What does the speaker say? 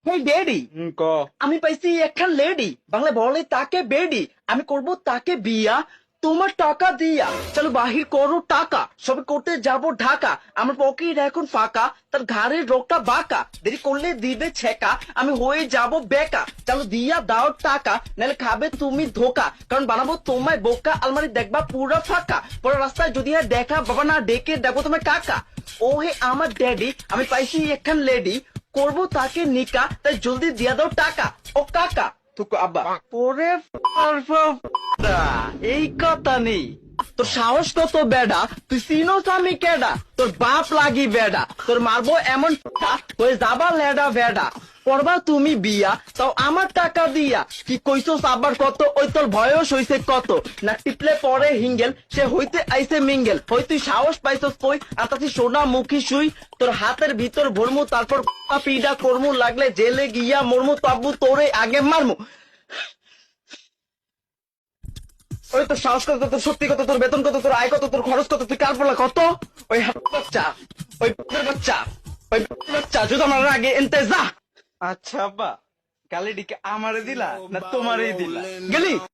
হেই daddy, ক আমি পাইছি একখান লেডি, বাংলা বলে তাকে বেডি, আমি করব তাকে বিয়া তোমার টাকা দিয়া। চলো বাহির করো টাকা, সবে করতে যাব ঢাকা, আমার পকেট এখন ফাঁকা, তার ঘাড়ের রোগটা বাঁকা, দেরি করলে দিবে ছেকা, আমি হয়ে যাব বেকা। চলো দিয়া দাও টাকা, নাহলে খাবে তুমি ধোকা, কারণ বানাবো তোমায় বোকা, আলমারি দেখবা পুরা ফাঁকা, পরে রাস্তায় যদি হয় দেখা, বাবা না ডেকে দেখো তোমার কাকা। ও হে আমার ড্যাডি, আমি পাইছি একখান লেডি, করবো তাকে নিকা, তাই জলদি দিয়া দাও টাকা। ও কাকা তুকু আব্বা ওরে এই কথা নেই, তোর সাহস কত বেডা, তুই চিনোস আমি কেডা, তোর বাপ লাগি বেডা, তোর মারবো এমন হয়ে যাবা লেডা বেডা, করবা তুমি বিয়া তাও আমার টাকা দিয়া। কি কইছস আবার কত, ওই তোর বয়স হইছে কত, না টিপলে পরে হিঙ্গেল, সে হইতে আইছে মিঙ্গেল, হই তুই সাহস পাইছস কই, আর তাতে সোনা মুখী শুই, তোর হাতের ভিতর ভরমু, তারপর পিডা করমু, লাগলে জেলে গিয়া মরমু, তবু তোরে আগে মারমু। ওই তোর সাহস কত, তোর শক্তি কত, তোর বেতন কত, তোর আয় কত, তোর খরচ কত, তুই কার পড়লা কত? ওই বাচ্চা, ওই বাচ্চা, ওই বাচ্চা যদি আমার আগে এনতে যা। আচ্ছা আব্বা গালিটিকে আমারে দিলা না তোমারই দিলা? গেলি